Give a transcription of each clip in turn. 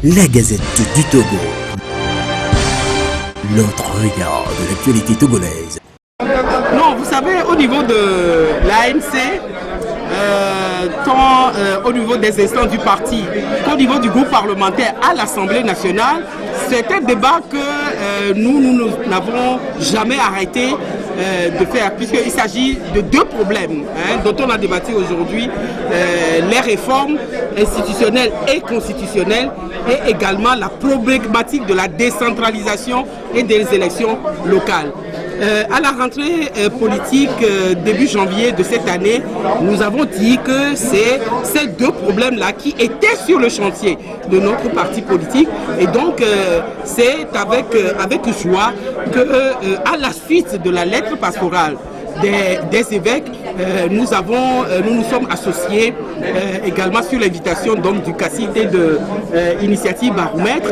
La Gazette du Togo. L'autre regard de l'actualité togolaise. Non, vous savez, au niveau de l'ANC, tant au niveau des instances du parti qu'au niveau du groupe parlementaire à l'Assemblée nationale, c'est un débat que nous n'avons jamais arrêté de faire, puisqu'il s'agit de deux problèmes dont on a débattu aujourd'hui, les réformes institutionnelles et constitutionnelles et également la problématique de la décentralisation et des élections locales. À la rentrée politique début janvier de cette année, nous avons dit que c'est ces deux problèmes-là qui étaient sur le chantier de notre parti politique. Et donc, c'est avec joie que, à la suite de la lettre pastorale des évêques, nous nous sommes associés également sur l'invitation du CACIT de Initiative Baromètre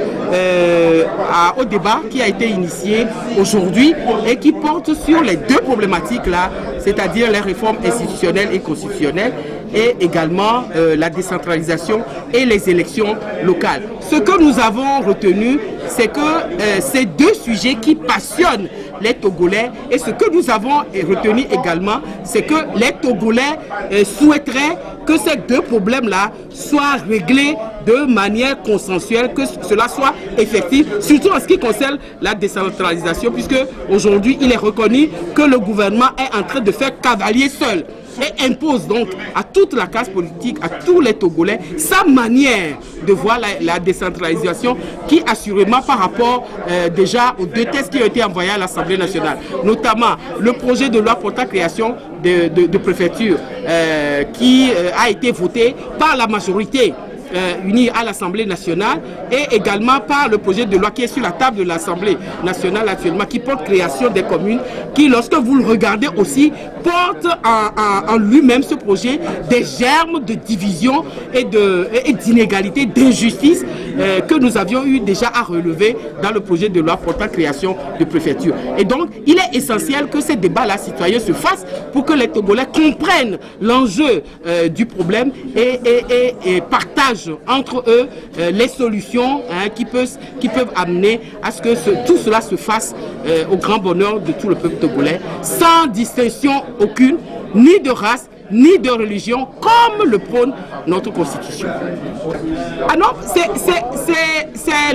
au débat qui a été initié aujourd'hui et qui porte sur les deux problématiques là, c'est-à-dire les réformes institutionnelles et constitutionnelles et également la décentralisation et les élections locales. Ce que nous avons retenu, c'est que ces deux sujets qui passionnent les Togolais, et ce que nous avons retenu également, c'est que les Togolais souhaiteraient que ces deux problèmes-là soient réglés de manière consensuelle, que cela soit effectif, surtout en ce qui concerne la décentralisation, puisque aujourd'hui il est reconnu que le gouvernement est en train de faire cavalier seul et impose donc à toute la classe politique, à tous les Togolais, sa manière de voir la décentralisation qui assurément par rapport déjà aux deux textes qui ont été envoyés à l'Assemblée nationale, notamment le projet de loi portant création de préfecture qui a été voté par la majorité unis à l'Assemblée nationale et également par le projet de loi qui est sur la table de l'Assemblée nationale actuellement, qui porte création des communes, qui lorsque vous le regardez aussi porte en lui-même ce projet des germes de division et d'inégalité, d'injustice que nous avions eu déjà à relever dans le projet de loi portant création de préfecture. Et donc il est essentiel que ces débats-là citoyens se fassent pour que les Togolais comprennent l'enjeu du problème et partagent entre eux les solutions qui peuvent amener à ce que tout cela se fasse au grand bonheur de tout le peuple togolais, sans distinction aucune, ni de race, ni de religion, comme le prône notre constitution. Ah non, c'est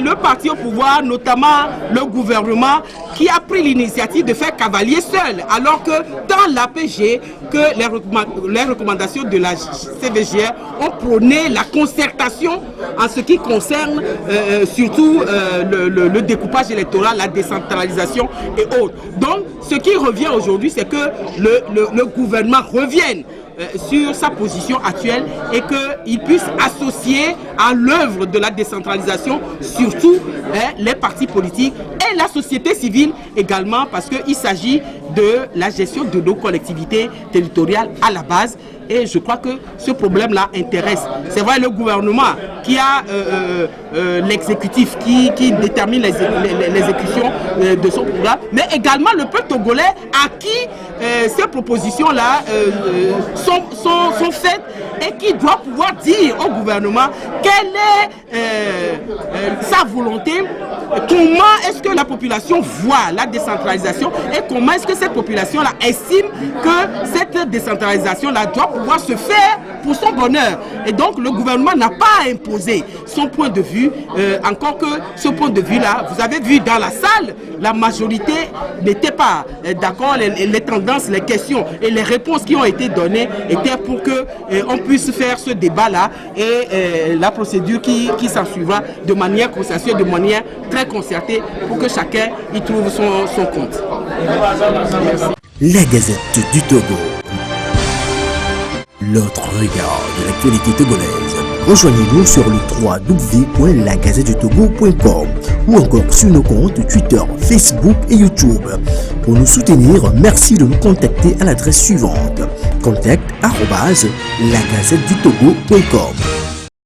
le parti au pouvoir, notamment le gouvernement, qui a pris l'initiative de faire cavalier seul, alors que dans l'APG, que les recommandations de la CVGR ont prôné la concertation en ce qui concerne surtout le découpage électoral, la décentralisation et autres. Donc, ce qui revient aujourd'hui, c'est que le gouvernement revienne sur sa position actuelle et qu'il puisse associer à l'œuvre de la décentralisation surtout les partis politiques et la société civile également, parce qu'il s'agit de la gestion de nos collectivités territoriales à la base. Et je crois que ce problème-là intéresse. C'est vrai, le gouvernement qui a l'exécutif qui détermine l'exécution de son programme, mais également le peuple togolais à qui ces propositions-là sont faites et qui doit pouvoir dire au gouvernement quelle est sa volonté, comment est-ce que la population voit la décentralisation et comment est-ce que cette population-là estime que cette décentralisation-là doit pouvoir se faire pour son bonheur. Et donc le gouvernement n'a pas à imposer son point de vue, encore que ce point de vue-là, vous avez vu dans la salle, la majorité n'était pas d'accord, les tendances, les questions et les réponses qui ont été données étaient pour que on puisse faire ce débat-là et la procédure qui s'ensuivra de manière consensuelle, de manière très concertée pour que chacun y trouve son compte. Merci. La Gazette du Togo. L'autre regard de l'actualité togolaise. Rejoignez-nous sur le www.lagazettedutogo.com ou encore sur nos comptes Twitter, Facebook et YouTube. Pour nous soutenir, merci de nous contacter à l'adresse suivante: contact@lagazettedutogo.com.